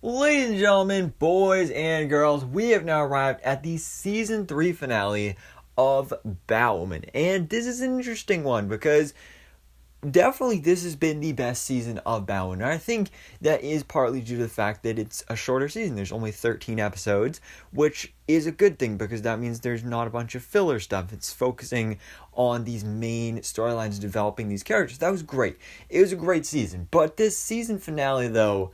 Ladies and gentlemen, boys and girls, we have now arrived at the season 3 finale of Batwoman. And this is an interesting one because definitely this has been the best season of Batwoman. And I think that is partly due to the fact that it's a shorter season. There's only 13 episodes, which is a good thing because that means there's not a bunch of filler stuff. It's focusing on these main storylines, developing these characters. That was great. It was a great season. But this season finale, though,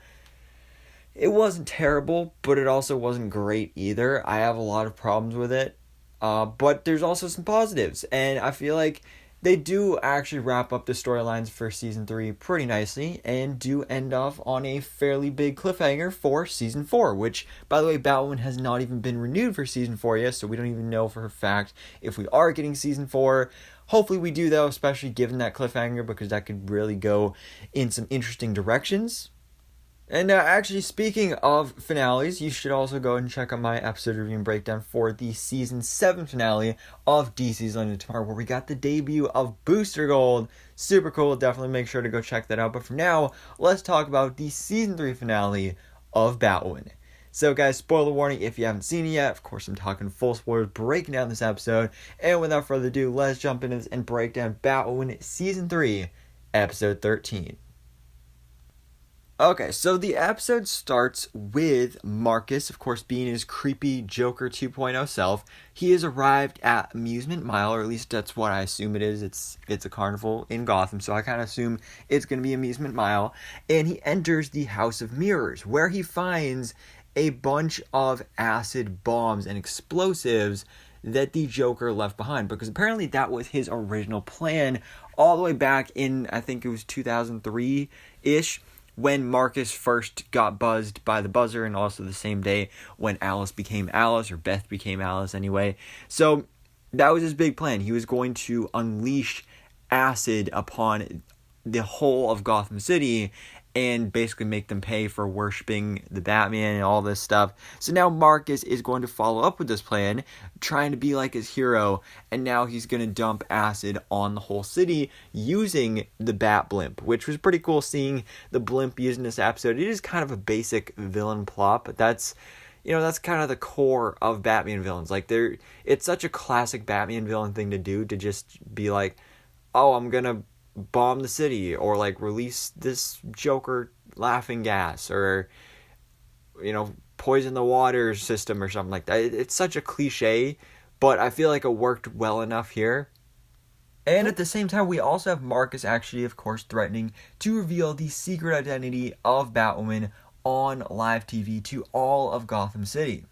it wasn't terrible, but it also wasn't great either. I have a lot of problems with it, but there's also some positives, and I feel like they do actually wrap up the storylines for Season 3 pretty nicely, and do end off on a fairly big cliffhanger for Season 4, which, by the way, Batwoman has not even been renewed for Season 4 yet, so we don't even know for a fact if we are getting Season 4. Hopefully we do, though, especially given that cliffhanger, because that could really go in some interesting directions. And actually, speaking of finales, you should also go and check out my episode review and breakdown for the Season 7 finale of DC's Legends of Tomorrow, where we got the debut of Booster Gold. Super cool. Definitely make sure to go check that out. But for now, let's talk about the Season 3 finale of Batwoman. So guys, spoiler warning if you haven't seen it yet. Of course, I'm talking full spoilers, breaking down this episode. And without further ado, let's jump into this and break down Batwoman Season 3, Episode 13. Okay, so the episode starts with Marcus, of course, being his creepy Joker 2.0 self. He has arrived at Amusement Mile, or at least that's what I assume it is. It's a carnival in Gotham, so I kind of assume it's going to be Amusement Mile. And he enters the House of Mirrors, where he finds a bunch of acid bombs and explosives that the Joker left behind, because apparently that was his original plan all the way back in, I think it was 2003-ish, when Marcus first got buzzed by the buzzer, and also the same day when Alice became Alice, or Beth became Alice anyway. So that was his big plan. He was going to unleash acid upon the whole of Gotham City and basically make them pay for worshiping the Batman and all this stuff. So now Marcus is going to follow up with this plan, trying to be like his hero, and now he's going to dump acid on the whole city using the Bat Blimp, which was pretty cool seeing the blimp used in this episode. It is kind of a basic villain plot, but that's kind of the core of Batman villains. Like, it's such a classic Batman villain thing to do, to just be like, oh, I'm gonna bomb the city, or like release this Joker laughing gas, or poison the water system or something like that. It's such a cliche, but I feel like it worked well enough here. And at the same time, we also have Marcus actually, of course, threatening to reveal the secret identity of Batwoman on live TV to all of Gotham City.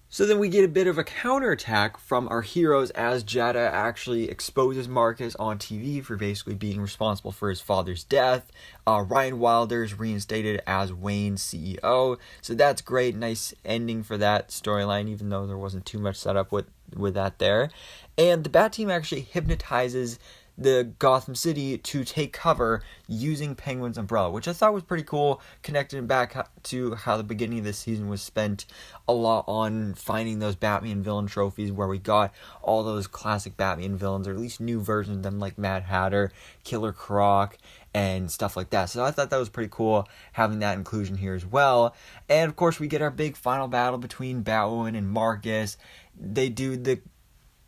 So then we get a bit of a counterattack from our heroes as Jada actually exposes Marcus on TV for basically being responsible for his father's death. Ryan Wilder is reinstated as Wayne's CEO. So that's great. Nice ending for that storyline, even though there wasn't too much set up with that there. And the Bat Team actually hypnotizes the Gotham City to take cover using Penguin's umbrella, which I thought was pretty cool, connecting back to how the beginning of this season was spent a lot on finding those Batman villain trophies, where we got all those classic Batman villains, or at least new versions of them, like Mad Hatter, Killer Croc, and stuff like that. So I thought that was pretty cool, having that inclusion here as well. And of course, we get our big final battle between Batwoman and Marcus. They do the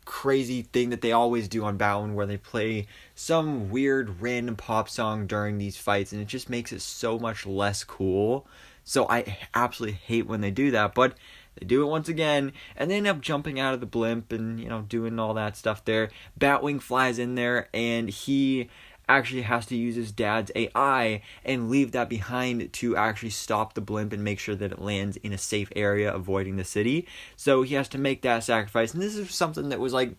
crazy thing that they always do on Batwoman, where they play some weird random pop song during these fights, and it just makes it so much less cool. So I absolutely hate when they do that, but they do it once again, and they end up jumping out of the blimp and doing all that stuff there. Batwing flies in there, and he actually has to use his dad's AI and leave that behind to actually stop the blimp and make sure that it lands in a safe area, avoiding the city. So he has to make that sacrifice, and this is something that was like,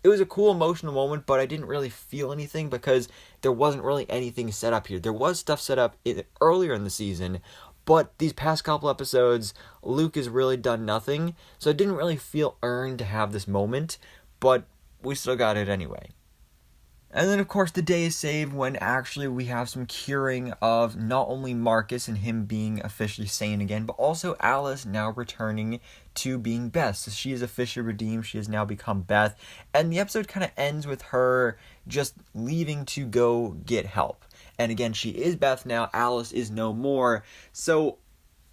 it was a cool emotional moment, but I didn't really feel anything because there wasn't really anything set up here. There was stuff set up earlier in the season, but these past couple episodes, Luke has really done nothing, so it didn't really feel earned to have this moment, but we still got it anyway. And then, of course, the day is saved when actually we have some curing of not only Marcus and him being officially sane again, but also Alice now returning to being Beth. So she is officially redeemed. She has now become Beth. And the episode kind of ends with her just leaving to go get help. And again, she is Beth now. Alice is no more. So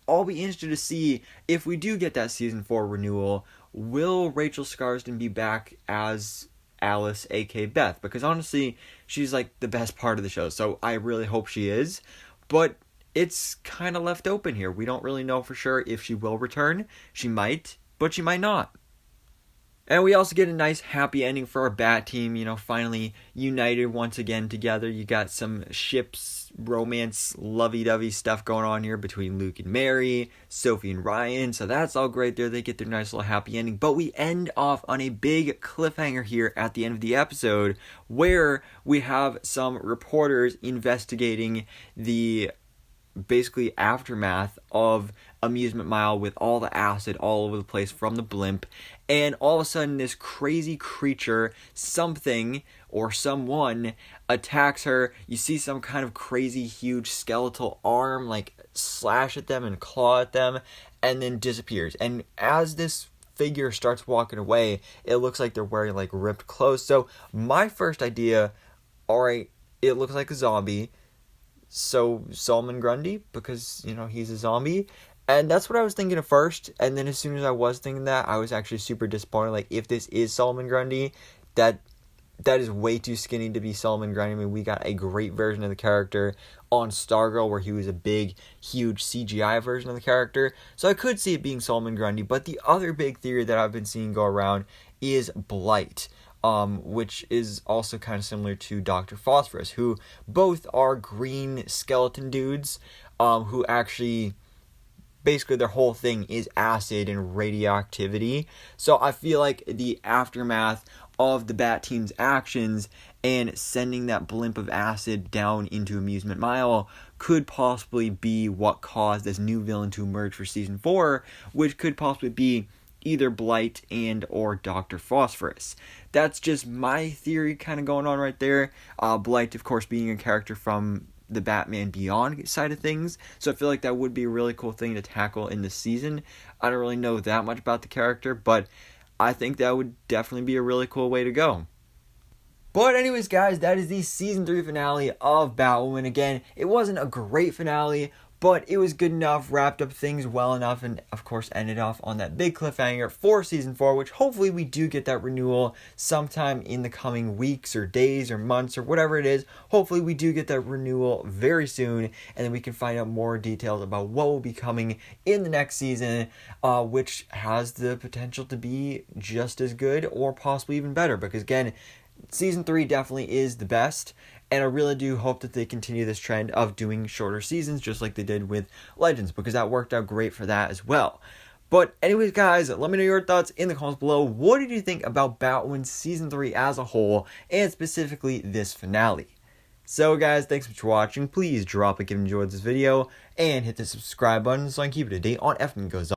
I'll be interested to see if we do get that season 4 renewal. Will Rachel Skarsten be back as Alice, aka Beth? Because honestly, she's like the best part of the show, so I really hope she is. But it's kind of left open here. We don't really know for sure if she will return. She might, but she might not. And we also get a nice happy ending for our Bat team, finally united once again together. You got some ships, romance, lovey-dovey stuff going on here between Luke and Mary, Sophie and Ryan. So that's all great there. They get their nice little happy ending. But we end off on a big cliffhanger here at the end of the episode where we have some reporters investigating the basically aftermath of Amusement Mile with all the acid all over the place from the blimp, and all of a sudden this crazy creature, something or someone, attacks her. You see some kind of crazy huge skeletal arm like slash at them and claw at them and then disappears. And as this figure starts walking away, it looks like they're wearing like ripped clothes. So my first idea, alright, it looks like a zombie. So Solomon Grundy, because he's a zombie, and that's what I was thinking at first. And then as soon as I was thinking that, I was actually super disappointed. Like, if this is Solomon Grundy, that is way too skinny to be Solomon Grundy. I mean, we got a great version of the character on Stargirl where he was a big, huge CGI version of the character. So I could see it being Solomon Grundy. But the other big theory that I've been seeing go around is Blight. Which is also kind of similar to Dr. Phosphorus, who both are green skeleton dudes, who actually, basically their whole thing is acid and radioactivity. So I feel like the aftermath of the Bat Team's actions and sending that blimp of acid down into Amusement Mile could possibly be what caused this new villain to emerge for Season 4, which could possibly be either Blight and or Dr. Phosphorus. That's just my theory kind of going on right there. Blight, of course, being a character from the Batman Beyond side of things. So I feel like that would be a really cool thing to tackle in this season. I don't really know that much about the character, but I think that would definitely be a really cool way to go. But anyways, guys, that is the Season 3 finale of Batwoman. Again, it wasn't a great finale, but it was good enough, wrapped up things well enough, and of course ended off on that big cliffhanger for Season 4, which hopefully we do get that renewal sometime in the coming weeks or days or months or whatever it is. Hopefully we do get that renewal very soon, and then we can find out more details about what will be coming in the next season, which has the potential to be just as good or possibly even better, because again, Season 3 definitely is the best, and I really do hope that they continue this trend of doing shorter seasons just like they did with Legends, because that worked out great for that as well. But anyways, guys, let me know your thoughts in the comments below. What did you think about Batwoman Season 3 as a whole, and specifically this finale? So guys, thanks for watching. Please drop a like if you enjoyed this video, and hit the subscribe button so I can keep it up to date on everything that goes